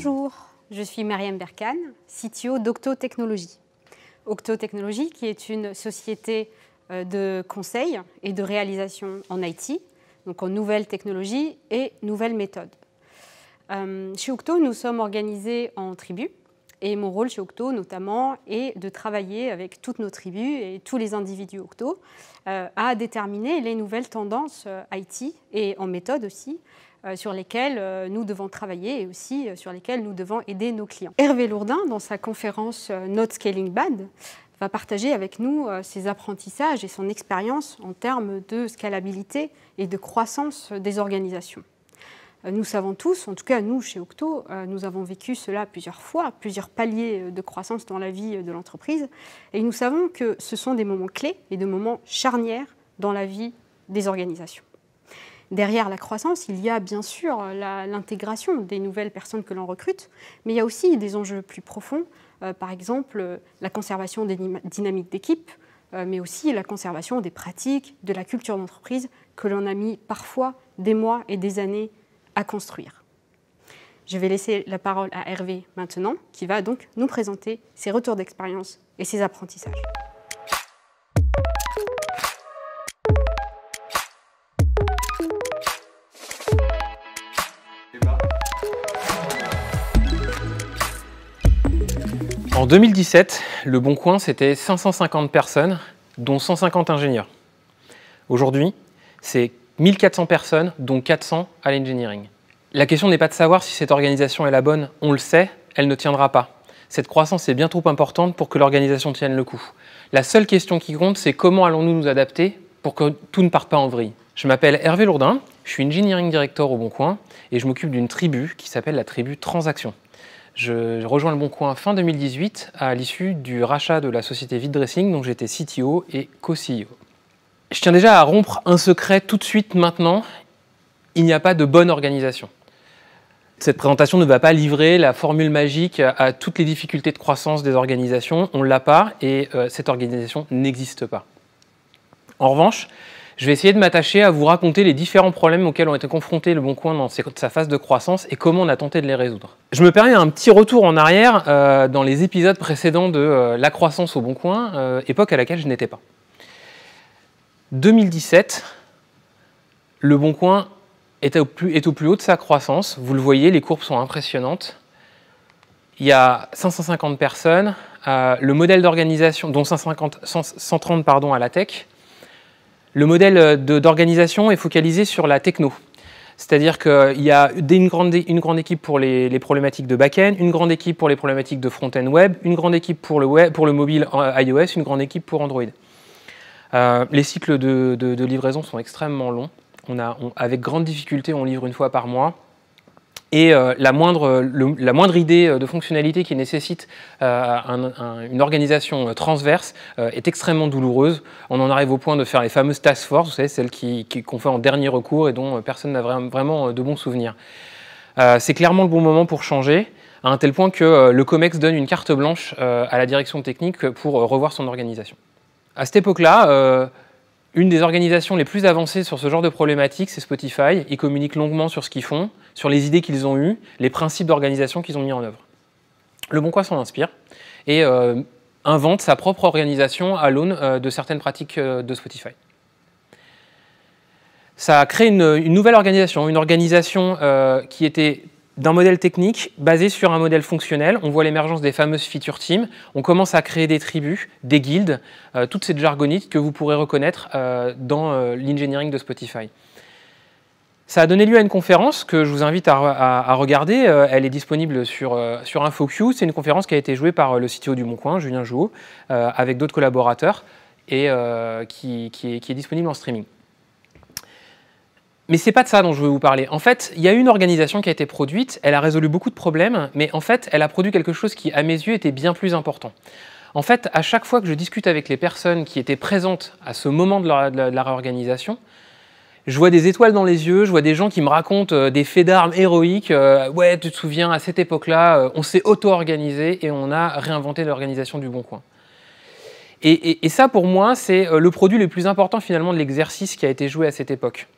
Bonjour, je suis Mariam Berkane, CTO d'Octo Technologies. Octo Technologies qui est une société de conseil et de réalisation en IT, donc en nouvelles technologies et nouvelles méthodes. Chez Octo, nous sommes organisés en tribus et mon rôle chez Octo notamment est de travailler avec toutes nos tribus et tous les individus Octo à déterminer les nouvelles tendances IT et en méthode aussi sur lesquelles nous devons travailler et aussi sur lesquelles nous devons aider nos clients. Hervé Lourdin, dans sa conférence Not Scaling Bad, va partager avec nous ses apprentissages et son expérience en termes de scalabilité et de croissance des organisations. Nous savons tous, en tout cas nous chez Octo, nous avons vécu cela plusieurs fois, plusieurs paliers de croissance dans la vie de l'entreprise, et nous savons que ce sont des moments clés et des moments charnières dans la vie des organisations. Derrière la croissance, il y a bien sûr l'intégration des nouvelles personnes que l'on recrute, mais il y a aussi des enjeux plus profonds, par exemple la conservation des dynamiques d'équipe, mais aussi la conservation des pratiques, de la culture d'entreprise que l'on a mis parfois des mois et des années à construire. Je vais laisser la parole à Hervé maintenant, qui va donc nous présenter ses retours d'expérience et ses apprentissages. En 2017, Le Bon Coin, c'était 550 personnes, dont 150 ingénieurs. Aujourd'hui, c'est 1400 personnes, dont 400 à l'engineering. La question n'est pas de savoir si cette organisation est la bonne, on le sait, elle ne tiendra pas. Cette croissance est bien trop importante pour que l'organisation tienne le coup. La seule question qui compte, c'est comment allons-nous nous adapter pour que tout ne parte pas en vrille. Je m'appelle Hervé Lourdin, je suis Engineering Director au Bon Coin et je m'occupe d'une tribu qui s'appelle la tribu Transaction. Je rejoins Le Bon Coin fin 2018 à l'issue du rachat de la société Vide Dressing dont j'étais CTO et co-CEO. Je tiens déjà à rompre un secret tout de suite maintenant, il n'y a pas de bonne organisation. Cette présentation ne va pas livrer la formule magique à toutes les difficultés de croissance des organisations, on ne l'a pas et cette organisation n'existe pas. En revanche, je vais essayer de m'attacher à vous raconter les différents problèmes auxquels ont été confrontés Le Bon Coin dans sa phase de croissance et comment on a tenté de les résoudre. Je me permets un petit retour en arrière dans les épisodes précédents de la croissance au Bon Coin, époque à laquelle je n'étais pas. 2017, Le Bon Coin est au plus haut de sa croissance. Vous le voyez, les courbes sont impressionnantes. Il y a 550 personnes, le modèle d'organisation, dont 130 à la tech. Le modèle d'organisation est focalisé sur la techno. C'est-à-dire qu'il y a une grande équipe pour les problématiques de back-end, une grande équipe pour les problématiques de front-end web, une grande équipe pour le mobile iOS, une grande équipe pour Android. Les cycles de livraison sont extrêmement longs. Avec grande difficulté, on livre une fois par mois. Et la moindre idée de fonctionnalité qui nécessite une organisation transverse est extrêmement douloureuse. On en arrive au point de faire les fameuses task force, vous savez, celles qu'on fait en dernier recours et dont personne n'a vraiment de bons souvenirs. C'est clairement le bon moment pour changer, à un tel point que le COMEX donne une carte blanche à la direction technique pour revoir son organisation. À cette époque-là, une des organisations les plus avancées sur ce genre de problématiques, c'est Spotify. Ils communiquent longuement sur ce qu'ils font, sur les idées qu'ils ont eues, les principes d'organisation qu'ils ont mis en œuvre. Le Bon Coin s'en inspire et invente sa propre organisation à l'aune de certaines pratiques de Spotify. Ça a créé une nouvelle organisation, qui était d'un modèle technique basé sur un modèle fonctionnel. On voit l'émergence des fameuses feature teams. On commence à créer des tribus, des guildes, toute cette jargonite que vous pourrez reconnaître dans l'engineering de Spotify. Ça a donné lieu à une conférence que je vous invite à regarder. Elle est disponible sur InfoQ. C'est une conférence qui a été jouée par le CTO du Bon Coin, Julien Jouot, avec d'autres collaborateurs et qui est disponible en streaming. Mais ce n'est pas de ça dont je veux vous parler. En fait, il y a une organisation qui a été produite, elle a résolu beaucoup de problèmes, mais en fait, elle a produit quelque chose qui, à mes yeux, était bien plus important. En fait, à chaque fois que je discute avec les personnes qui étaient présentes à ce moment de la réorganisation, je vois des étoiles dans les yeux, je vois des gens qui me racontent des faits d'armes héroïques. Ouais, tu te souviens, à cette époque-là, on s'est auto-organisé et on a réinventé l'organisation du Bon Coin. Et ça, pour moi, c'est le produit le plus important finalement de l'exercice qui a été joué à cette époque.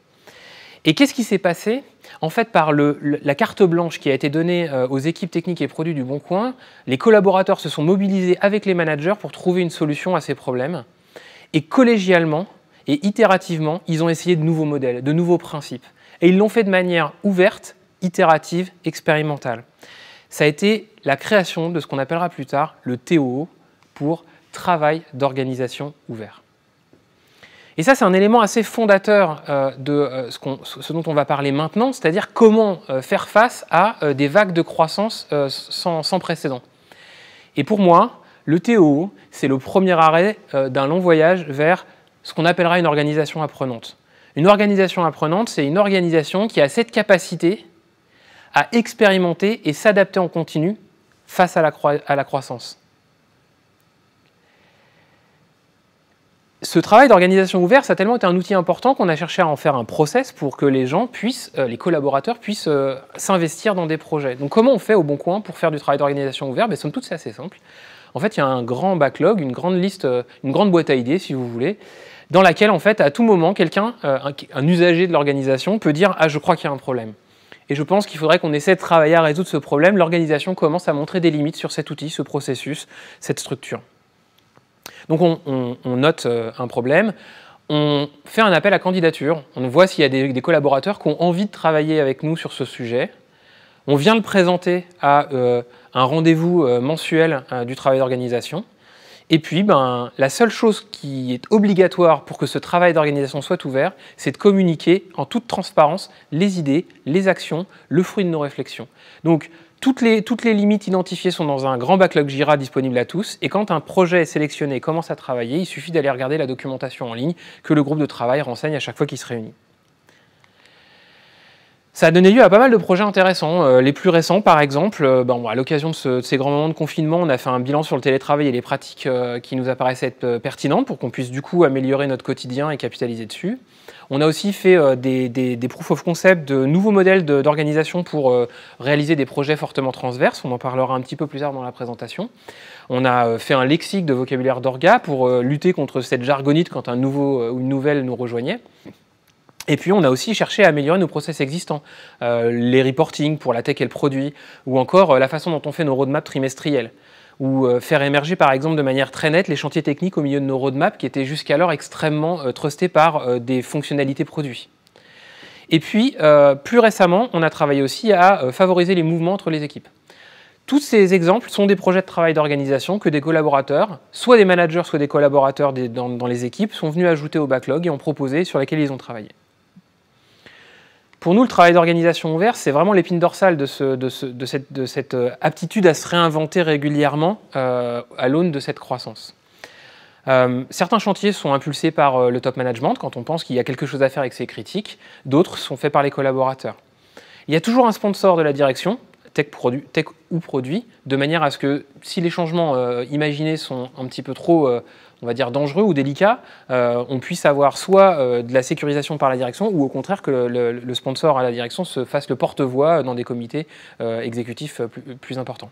Et qu'est-ce qui s'est passé? En fait, par la carte blanche qui a été donnée aux équipes techniques et produits du Bon Coin, les collaborateurs se sont mobilisés avec les managers pour trouver une solution à ces problèmes. Et collégialement et itérativement, ils ont essayé de nouveaux modèles, de nouveaux principes. Et ils l'ont fait de manière ouverte, itérative, expérimentale. Ça a été la création de ce qu'on appellera plus tard le TOO pour travail d'organisation ouvert. Et ça, c'est un élément assez fondateur de ce dont on va parler maintenant, c'est-à-dire comment faire face à des vagues de croissance sans précédent. Et pour moi, le TOO, c'est le premier arrêt d'un long voyage vers ce qu'on appellera une organisation apprenante. Une organisation apprenante, c'est une organisation qui a cette capacité à expérimenter et s'adapter en continu face à la croissance. Ce travail d'organisation ouverte, ça a tellement été un outil important qu'on a cherché à en faire un process pour que les gens puissent, les collaborateurs puissent s'investir dans des projets. Donc comment on fait au Bon Coin pour faire du travail d'organisation ouvert? Ben, somme toute, c'est assez simple. En fait, il y a un grand backlog, une grande liste, une grande boîte à idées, si vous voulez, dans laquelle, en fait, à tout moment, quelqu'un, un usager de l'organisation peut dire « Ah, je crois qu'il y a un problème ». Et je pense qu'il faudrait qu'on essaie de travailler à résoudre ce problème. L'organisation commence à montrer des limites sur cet outil, ce processus, cette structure. Donc on note un problème, on fait un appel à candidature, on voit s'il y a des collaborateurs qui ont envie de travailler avec nous sur ce sujet. On vient le présenter à un rendez-vous mensuel du travail d'organisation. Et puis, la seule chose qui est obligatoire pour que ce travail d'organisation soit ouvert, c'est de communiquer en toute transparence les idées, les actions, le fruit de nos réflexions. Donc, toutes les limites identifiées sont dans un grand backlog Jira disponible à tous. Et quand un projet est sélectionné et commence à travailler, il suffit d'aller regarder la documentation en ligne que le groupe de travail renseigne à chaque fois qu'il se réunit. Ça a donné lieu à pas mal de projets intéressants. Les plus récents, par exemple, à l'occasion de ces grands moments de confinement, on a fait un bilan sur le télétravail et les pratiques qui nous apparaissaient être pertinentes pour qu'on puisse du coup améliorer notre quotidien et capitaliser dessus. On a aussi fait des proof of concept, de nouveaux modèles d'organisation pour réaliser des projets fortement transverses. On en parlera un petit peu plus tard dans la présentation. On a fait un lexique de vocabulaire d'orga pour lutter contre cette jargonite quand un nouveau ou une nouvelle nous rejoignait. Et puis, on a aussi cherché à améliorer nos process existants, les reporting pour la tech et le produit, ou encore la façon dont on fait nos roadmaps trimestriels, ou faire émerger, par exemple, de manière très nette les chantiers techniques au milieu de nos roadmaps qui étaient jusqu'alors extrêmement trustés par des fonctionnalités produits. Et puis, plus récemment, on a travaillé aussi à favoriser les mouvements entre les équipes. Tous ces exemples sont des projets de travail d'organisation que des collaborateurs, soit des managers, soit des collaborateurs dans les équipes, sont venus ajouter au backlog et ont proposé sur lesquels ils ont travaillé. Pour nous, le travail d'organisation ouvert, c'est vraiment l'épine dorsale de cette aptitude à se réinventer régulièrement à l'aune de cette croissance. Certains chantiers sont impulsés par le top management quand on pense qu'il y a quelque chose à faire et que c'est critique. D'autres sont faits par les collaborateurs. Il y a toujours un sponsor de la direction, tech ou produit, de manière à ce que si les changements imaginés sont un petit peu trop on va dire dangereux ou délicats, on puisse avoir soit de la sécurisation par la direction ou au contraire que le sponsor à la direction se fasse le porte-voix dans des comités exécutifs plus importants.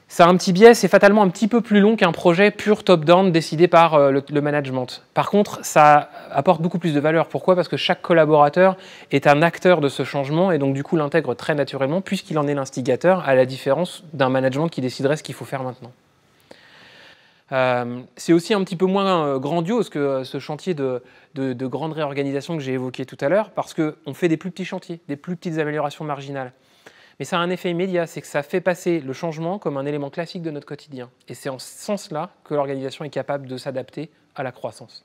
Ça a un petit biais, c'est fatalement un petit peu plus long qu'un projet pur top-down décidé par le management. Par contre, ça apporte beaucoup plus de valeur. Pourquoi? Parce que chaque collaborateur est un acteur de ce changement et donc du coup l'intègre très naturellement puisqu'il en est l'instigateur, à la différence d'un management qui déciderait ce qu'il faut faire maintenant. C'est aussi un petit peu moins grandiose que ce chantier de grande réorganisation que j'ai évoqué tout à l'heure, parce qu'on fait des plus petits chantiers, des plus petites améliorations marginales. Mais ça a un effet immédiat, c'est que ça fait passer le changement comme un élément classique de notre quotidien. Et c'est en ce sens-là que l'organisation est capable de s'adapter à la croissance.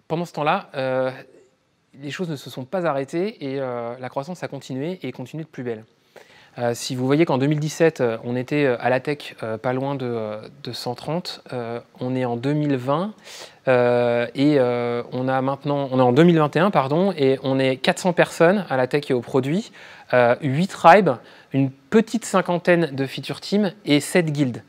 Pendant ce temps-là, les choses ne se sont pas arrêtées et la croissance a continué et continue de plus belle. Si vous voyez qu'en 2017, on était à la tech pas loin de 130, on est en 2020 et on est en 2021 pardon, et on est 400 personnes à la tech et aux produits, 8 tribes, une petite cinquantaine de feature teams et 7 guildes.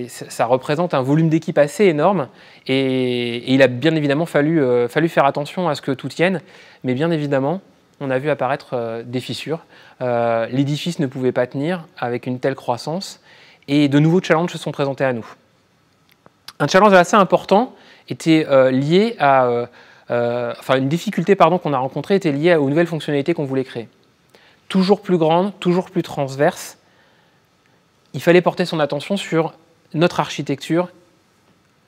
Ça représente un volume d'équipe assez énorme et il a bien évidemment fallu faire attention à ce que tout tienne, mais bien évidemment, on a vu apparaître des fissures. L'édifice ne pouvait pas tenir avec une telle croissance et de nouveaux challenges se sont présentés à nous. Un challenge assez important était liée à... une difficulté qu'on a rencontrée était liée aux nouvelles fonctionnalités qu'on voulait créer. Toujours plus grande, toujours plus transverse. Il fallait porter son attention sur notre architecture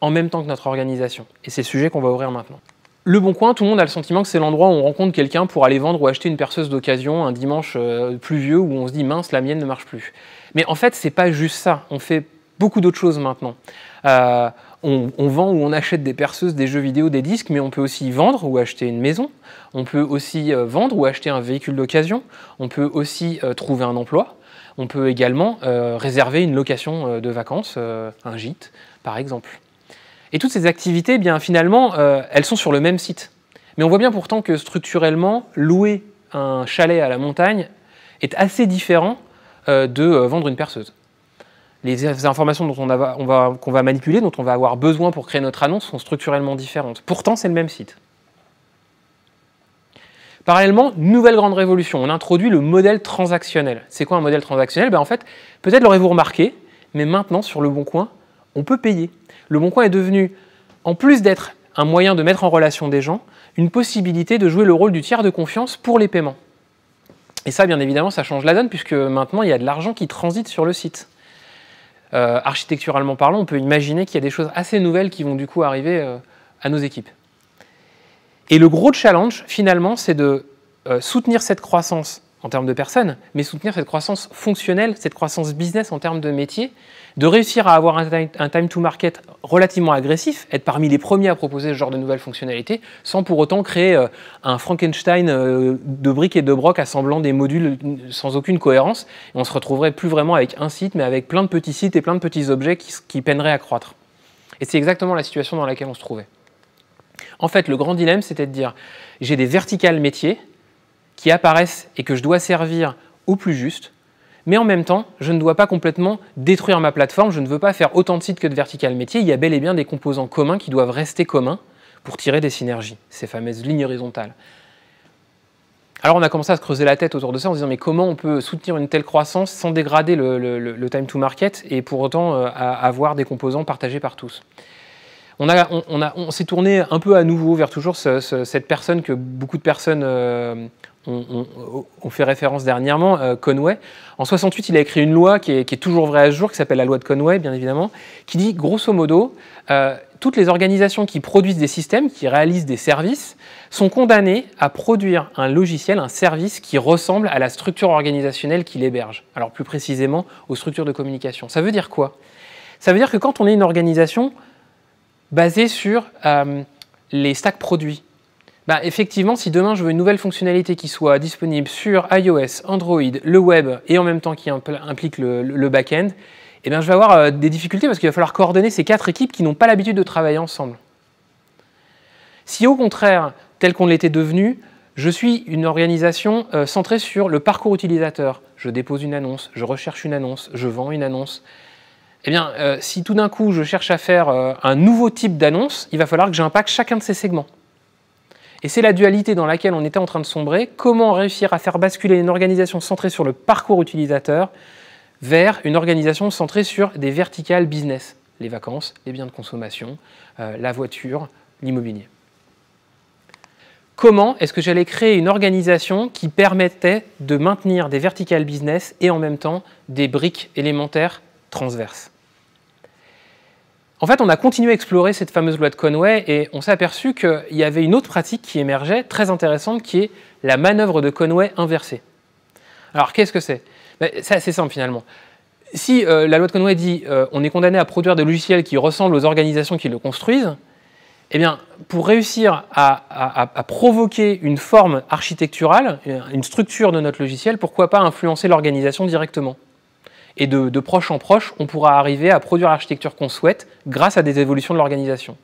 en même temps que notre organisation. Et c'est le sujet qu'on va ouvrir maintenant. Le Bon Coin, tout le monde a le sentiment que c'est l'endroit où on rencontre quelqu'un pour aller vendre ou acheter une perceuse d'occasion un dimanche pluvieux où on se dit « mince, la mienne ne marche plus ». Mais en fait, c'est pas juste ça. On fait beaucoup d'autres choses maintenant. On vend ou on achète des perceuses, des jeux vidéo, des disques, mais on peut aussi vendre ou acheter une maison. On peut aussi vendre ou acheter un véhicule d'occasion. On peut aussi trouver un emploi. On peut également réserver une location de vacances, un gîte, par exemple. Et toutes ces activités, eh bien, finalement, elles sont sur le même site. Mais on voit bien pourtant que structurellement, louer un chalet à la montagne est assez différent de vendre une perceuse. Les informations qu'on va manipuler, dont on va avoir besoin pour créer notre annonce, sont structurellement différentes. Pourtant, c'est le même site. Parallèlement, nouvelle grande révolution, on introduit le modèle transactionnel. C'est quoi un modèle transactionnel? En fait, peut-être l'aurez-vous remarqué, mais maintenant, sur Le Bon Coin, on peut payer. Le Bon Coin est devenu, en plus d'être un moyen de mettre en relation des gens, une possibilité de jouer le rôle du tiers de confiance pour les paiements. Et ça, bien évidemment, ça change la donne, puisque maintenant, il y a de l'argent qui transite sur le site. Architecturalement parlant, on peut imaginer qu'il y a des choses assez nouvelles qui vont du coup arriver à nos équipes. Et le gros challenge, finalement, c'est de soutenir cette croissance en termes de personnes, mais soutenir cette croissance fonctionnelle, cette croissance business en termes de métier, de réussir à avoir un time to market relativement agressif, être parmi les premiers à proposer ce genre de nouvelles fonctionnalités, sans pour autant créer un Frankenstein de briques et de brocs assemblant des modules sans aucune cohérence. Et on se retrouverait plus vraiment avec un site, mais avec plein de petits sites et plein de petits objets qui peineraient à croître. Et c'est exactement la situation dans laquelle on se trouvait. En fait, le grand dilemme, c'était de dire, j'ai des verticales métiers qui apparaissent et que je dois servir au plus juste, mais en même temps, je ne dois pas complètement détruire ma plateforme, je ne veux pas faire autant de sites que de verticales métiers, il y a bel et bien des composants communs qui doivent rester communs pour tirer des synergies, ces fameuses lignes horizontales. Alors on a commencé à se creuser la tête autour de ça en se disant mais comment on peut soutenir une telle croissance sans dégrader le time to market et pour autant avoir des composants partagés par tous. On s'est tourné un peu à nouveau vers toujours cette personne que beaucoup de personnes ont fait référence dernièrement, Conway. En 68, il a écrit une loi qui est toujours vraie à ce jour, qui s'appelle la loi de Conway, bien évidemment, qui dit grosso modo, toutes les organisations qui produisent des systèmes, qui réalisent des services, sont condamnées à produire un logiciel, un service qui ressemble à la structure organisationnelle qui l'héberge. Alors plus précisément, aux structures de communication. Ça veut dire quoi? Ça veut dire que quand on est une organisation basée sur les stacks produits, effectivement, si demain je veux une nouvelle fonctionnalité qui soit disponible sur iOS, Android, le web et en même temps qui implique le back-end, je vais avoir des difficultés parce qu'il va falloir coordonner ces 4 équipes qui n'ont pas l'habitude de travailler ensemble. Si au contraire, tel qu'on l'était devenu, je suis une organisation centrée sur le parcours utilisateur, je dépose une annonce, je recherche une annonce, je vends une annonce, si tout d'un coup je cherche à faire un nouveau type d'annonce, il va falloir que j'impacte chacun de ces segments. Et c'est la dualité dans laquelle on était en train de sombrer. Comment réussir à faire basculer une organisation centrée sur le parcours utilisateur vers une organisation centrée sur des verticales business, les vacances, les biens de consommation, la voiture, l'immobilier. Comment est-ce que j'allais créer une organisation qui permettait de maintenir des verticales business et en même temps des briques élémentaires transverses? En fait, on a continué à explorer cette fameuse loi de Conway et on s'est aperçu qu'il y avait une autre pratique qui émergeait, très intéressante, qui est la manœuvre de Conway inversée. Alors, qu'est-ce que c'est? C'est assez simple finalement. Si la loi de Conway dit on est condamné à produire des logiciels qui ressemblent aux organisations qui le construisent, pour réussir à provoquer une forme architecturale, une structure de notre logiciel, pourquoi pas influencer l'organisation directement? Et de proche en proche, on pourra arriver à produire l'architecture qu'on souhaite grâce à des évolutions de l'organisation.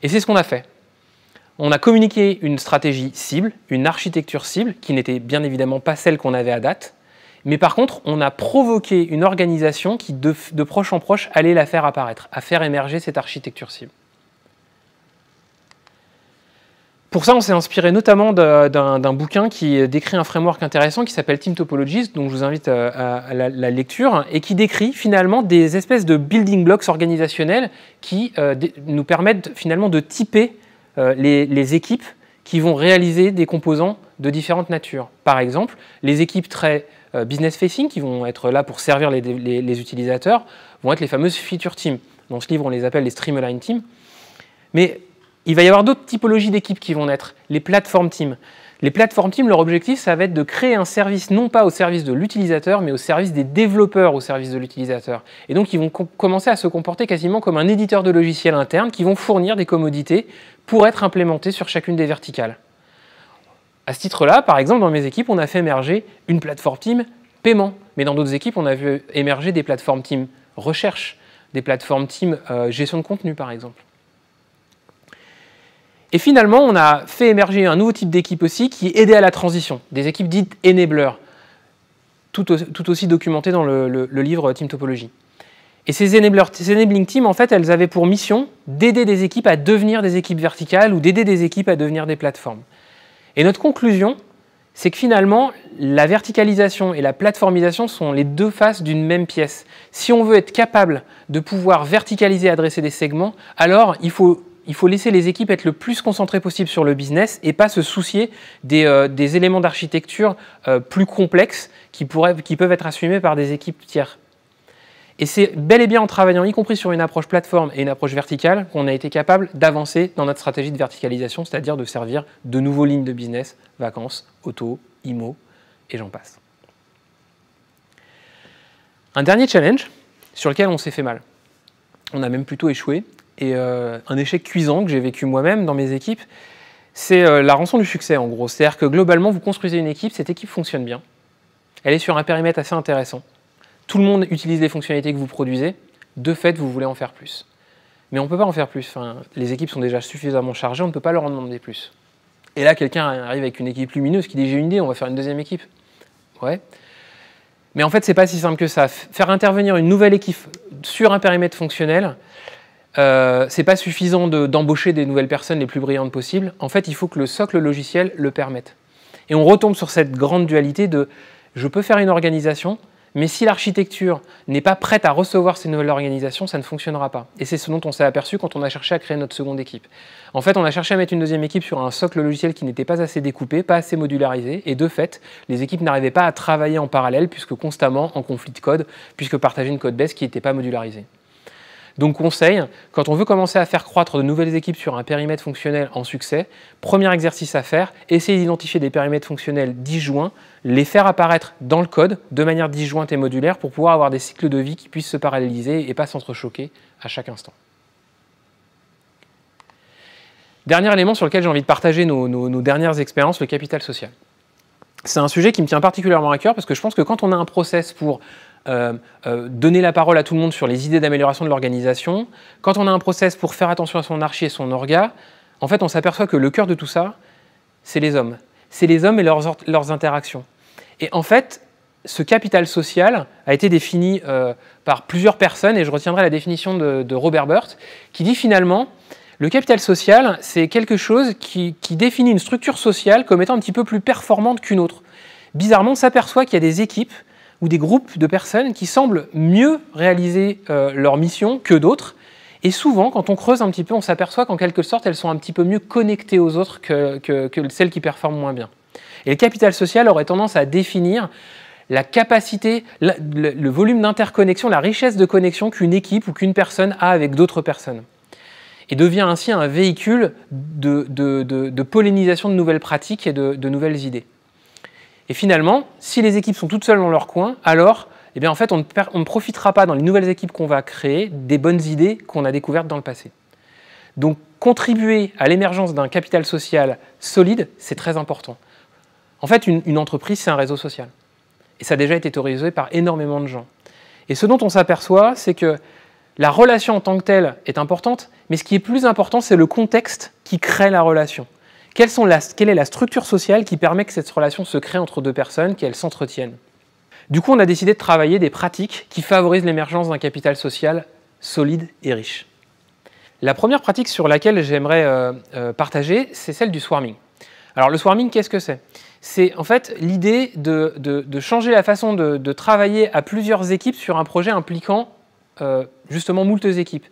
Et c'est ce qu'on a fait. On a communiqué une stratégie cible, une architecture cible, qui n'était bien évidemment pas celle qu'on avait à date, mais par contre, on a provoqué une organisation qui, de proche en proche, allait la faire apparaître, à faire émerger cette architecture cible. Pour ça, on s'est inspiré notamment d'un bouquin qui décrit un framework intéressant qui s'appelle Team Topologies, donc je vous invite à la lecture, et qui décrit finalement des espèces de building blocks organisationnels qui nous permettent finalement de typer les équipes qui vont réaliser des composants de différentes natures. Par exemple, les équipes très business-facing, qui vont être là pour servir les utilisateurs, vont être les fameuses feature teams. Dans ce livre, on les appelle les streamline teams. Mais il va y avoir d'autres typologies d'équipes qui vont naître, les platform teams. Les platform teams, leur objectif, ça va être de créer un service, non pas au service de l'utilisateur, mais au service des développeurs au service de l'utilisateur. Et donc, ils vont commencer à se comporter quasiment comme un éditeur de logiciels interne qui vont fournir des commodités pour être implémentées sur chacune des verticales. À ce titre-là, par exemple, dans mes équipes, on a fait émerger une plateforme team paiement. Mais dans d'autres équipes, on a vu émerger des plateformes team recherche, des plateformes team gestion de contenu, par exemple. Et finalement, on a fait émerger un nouveau type d'équipe aussi qui aidait à la transition, des équipes dites enablers, tout aussi documentées dans le livre Team Topology. Et ces enabling teams, en fait, elles avaient pour mission d'aider des équipes à devenir des équipes verticales ou d'aider des équipes à devenir des plateformes. Et notre conclusion, c'est que finalement, la verticalisation et la plateformisation sont les deux faces d'une même pièce. Si on veut être capable de pouvoir verticaliser et adresser des segments, alors il faut laisser les équipes être le plus concentrées possible sur le business et pas se soucier des éléments d'architecture plus complexes qui peuvent être assumés par des équipes tiers. Et c'est bel et bien en travaillant, y compris sur une approche plateforme et une approche verticale, qu'on a été capable d'avancer dans notre stratégie de verticalisation, c'est-à-dire de servir de nouveaux lignes de business, vacances, auto, IMO, et j'en passe. Un dernier challenge sur lequel on s'est fait mal. On a même plutôt échoué. Et un échec cuisant que j'ai vécu moi-même dans mes équipes, c'est la rançon du succès en gros. C'est-à-dire que globalement, vous construisez une équipe, cette équipe fonctionne bien. Elle est sur un périmètre assez intéressant. Tout le monde utilise les fonctionnalités que vous produisez. De fait, vous voulez en faire plus. Mais on ne peut pas en faire plus. Enfin, les équipes sont déjà suffisamment chargées, on ne peut pas leur en demander plus. Et là, quelqu'un arrive avec une équipe lumineuse qui dit « j'ai une idée, on va faire une deuxième équipe ». Ouais. Mais en fait, ce n'est pas si simple que ça. Faire intervenir une nouvelle équipe sur un périmètre fonctionnel, c'est pas suffisant d'embaucher des nouvelles personnes les plus brillantes possibles. En fait, il faut que le socle logiciel le permette. Et on retombe sur cette grande dualité de « je peux faire une organisation », mais si l'architecture n'est pas prête à recevoir ces nouvelles organisations, ça ne fonctionnera pas. Et c'est ce dont on s'est aperçu quand on a cherché à créer notre seconde équipe. En fait, on a cherché à mettre une deuxième équipe sur un socle logiciel qui n'était pas assez découpé, pas assez modularisé, et de fait, les équipes n'arrivaient pas à travailler en parallèle, puisque constamment en conflit de code, puisque partager une code base qui n'était pas modularisée. Donc conseil, quand on veut commencer à faire croître de nouvelles équipes sur un périmètre fonctionnel en succès, premier exercice à faire, essayer d'identifier des périmètres fonctionnels disjoints, les faire apparaître dans le code de manière disjointe et modulaire pour pouvoir avoir des cycles de vie qui puissent se paralléliser et pas s'entrechoquer à chaque instant. Dernier élément sur lequel j'ai envie de partager nos dernières expériences, le capital social. C'est un sujet qui me tient particulièrement à cœur parce que je pense que quand on a un process pour donner la parole à tout le monde sur les idées d'amélioration de l'organisation, quand on a un process pour faire attention à son archi et son orga, en fait on s'aperçoit que le cœur de tout ça, c'est les hommes. C'est les hommes et leurs interactions. Et en fait, ce capital social a été défini par plusieurs personnes, et je retiendrai la définition de Robert Burt, qui dit finalement, le capital social, c'est quelque chose qui définit une structure sociale comme étant un petit peu plus performante qu'une autre. Bizarrement, on s'aperçoit qu'il y a des équipes ou des groupes de personnes qui semblent mieux réaliser leur mission que d'autres. Et souvent, quand on creuse un petit peu, on s'aperçoit qu'en quelque sorte, elles sont un petit peu mieux connectées aux autres que celles qui performent moins bien. Et le capital social aurait tendance à définir la capacité, le volume d'interconnexion, la richesse de connexion qu'une équipe ou qu'une personne a avec d'autres personnes. Et devient ainsi un véhicule de pollinisation de nouvelles pratiques et de nouvelles idées. Et finalement, si les équipes sont toutes seules dans leur coin, alors eh bien, en fait, on ne profitera pas dans les nouvelles équipes qu'on va créer des bonnes idées qu'on a découvertes dans le passé. Donc, contribuer à l'émergence d'un capital social solide, c'est très important. En fait, une entreprise, c'est un réseau social. Et ça a déjà été théorisé par énormément de gens. Et ce dont on s'aperçoit, c'est que la relation en tant que telle est importante, mais ce qui est plus important, c'est le contexte qui crée la relation. Quelle est la structure sociale qui permet que cette relation se crée entre deux personnes, qu'elles s'entretiennent? Du coup, on a décidé de travailler des pratiques qui favorisent l'émergence d'un capital social solide et riche. La première pratique sur laquelle j'aimerais partager, c'est celle du swarming. Alors le swarming, qu'est-ce que c'est? C'est en fait l'idée de changer la façon de travailler à plusieurs équipes sur un projet impliquant justement moultes équipes.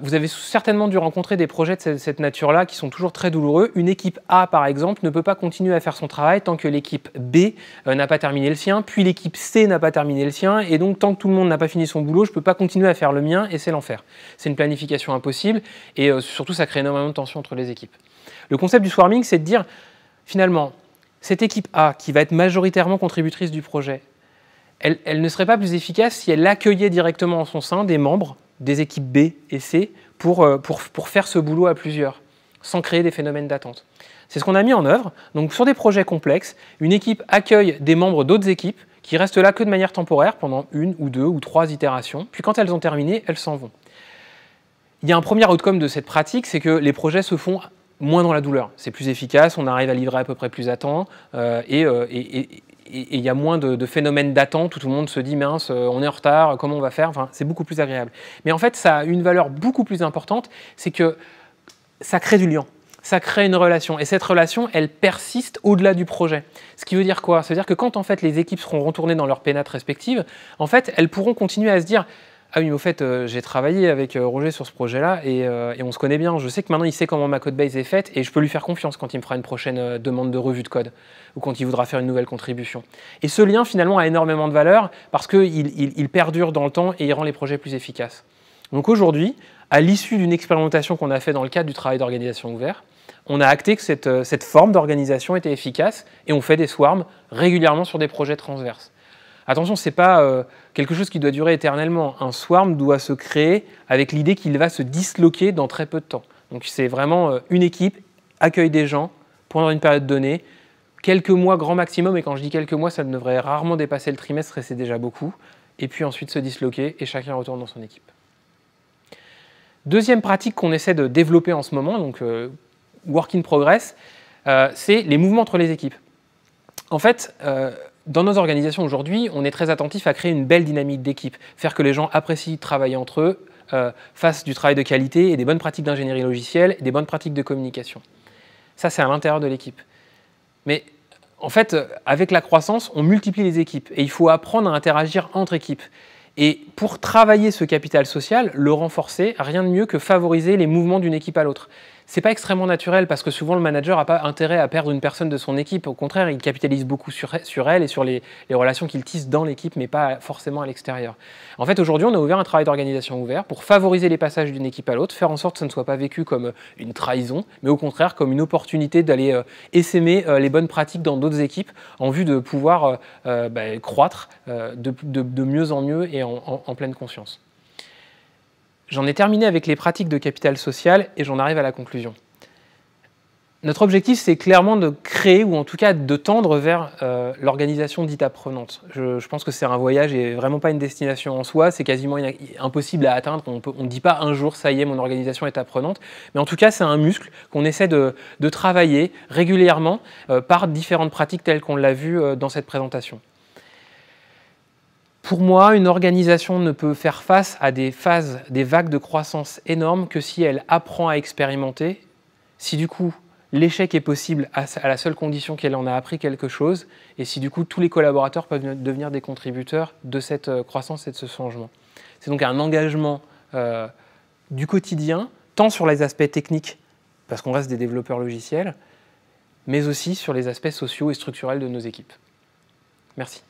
Vous avez certainement dû rencontrer des projets de cette nature-là qui sont toujours très douloureux. Une équipe A, par exemple, ne peut pas continuer à faire son travail tant que l'équipe B n'a pas terminé le sien, puis l'équipe C n'a pas terminé le sien, et donc tant que tout le monde n'a pas fini son boulot, je ne peux pas continuer à faire le mien, et c'est l'enfer. C'est une planification impossible, et surtout ça crée énormément de tension entre les équipes. Le concept du swarming, c'est de dire, finalement, cette équipe A, qui va être majoritairement contributrice du projet, elle ne serait pas plus efficace si elle accueillait directement en son sein des membres des équipes B et C pour faire ce boulot à plusieurs, sans créer des phénomènes d'attente. C'est ce qu'on a mis en œuvre. Donc sur des projets complexes, une équipe accueille des membres d'autres équipes qui restent là que de manière temporaire pendant 1 ou 2 ou 3 itérations, puis quand elles ont terminé, elles s'en vont. Il y a un premier outcome de cette pratique, c'est que les projets se font moins dans la douleur. C'est plus efficace, on arrive à livrer à peu près plus à temps, et il y a moins de phénomènes d'attente où tout le monde se dit « mince, on est en retard, comment on va faire ?» Enfin, c'est beaucoup plus agréable. Mais en fait, ça a une valeur beaucoup plus importante, c'est que ça crée du lien, ça crée une relation. Et cette relation, elle persiste au-delà du projet. Ce qui veut dire quoi? Ça veut dire que quand en fait, les équipes seront retournées dans leurs pénates respectives, en fait, elles pourront continuer à se dire « ah oui, mais au fait, j'ai travaillé avec Roger sur ce projet-là et on se connaît bien. Je sais que maintenant, il sait comment ma codebase est faite et je peux lui faire confiance quand il me fera une prochaine demande de revue de code ou quand il voudra faire une nouvelle contribution. » Et ce lien, finalement, a énormément de valeur parce qu'il perdure dans le temps et il rend les projets plus efficaces. Donc aujourd'hui, à l'issue d'une expérimentation qu'on a faite dans le cadre du travail d'organisation ouvert, on a acté que cette forme d'organisation était efficace et on fait des swarms régulièrement sur des projets transverses. Attention, ce n'est pas quelque chose qui doit durer éternellement. Un swarm doit se créer avec l'idée qu'il va se disloquer dans très peu de temps. Donc c'est vraiment une équipe, accueille des gens pendant une période donnée, quelques mois grand maximum, et quand je dis quelques mois, ça devrait rarement dépasser le trimestre et c'est déjà beaucoup, et puis ensuite se disloquer et chacun retourne dans son équipe. Deuxième pratique qu'on essaie de développer en ce moment, donc work in progress, c'est les mouvements entre les équipes. En fait, dans nos organisations aujourd'hui, on est très attentif à créer une belle dynamique d'équipe, faire que les gens apprécient travailler entre eux, fassent du travail de qualité et des bonnes pratiques d'ingénierie logicielle et des bonnes pratiques de communication. Ça, c'est à l'intérieur de l'équipe. Mais en fait, avec la croissance, on multiplie les équipes et il faut apprendre à interagir entre équipes. Et pour travailler ce capital social, le renforcer, rien de mieux que favoriser les mouvements d'une équipe à l'autre. Ce n'est pas extrêmement naturel parce que souvent le manager n'a pas intérêt à perdre une personne de son équipe. Au contraire, il capitalise beaucoup sur elle et sur les relations qu'il tisse dans l'équipe, mais pas forcément à l'extérieur. En fait, aujourd'hui, on a ouvert un travail d'organisation ouvert pour favoriser les passages d'une équipe à l'autre, faire en sorte que ça ne soit pas vécu comme une trahison, mais au contraire comme une opportunité d'aller essaimer les bonnes pratiques dans d'autres équipes en vue de pouvoir croître de mieux en mieux et en pleine conscience. J'en ai terminé avec les pratiques de capital social et j'en arrive à la conclusion. Notre objectif, c'est clairement de créer, ou en tout cas de tendre vers l'organisation dite apprenante. Je pense que c'est un voyage et vraiment pas une destination en soi, c'est quasiment impossible à atteindre. On ne dit pas un jour, ça y est, mon organisation est apprenante, mais en tout cas, c'est un muscle qu'on essaie de travailler régulièrement par différentes pratiques telles qu'on l'a vu dans cette présentation. Pour moi, une organisation ne peut faire face à des vagues de croissance énormes que si elle apprend à expérimenter, si du coup l'échec est possible à la seule condition qu'elle en a appris quelque chose, et si du coup tous les collaborateurs peuvent devenir des contributeurs de cette croissance et de ce changement. C'est donc un engagement du quotidien, tant sur les aspects techniques, parce qu'on reste des développeurs logiciels, mais aussi sur les aspects sociaux et structurels de nos équipes. Merci.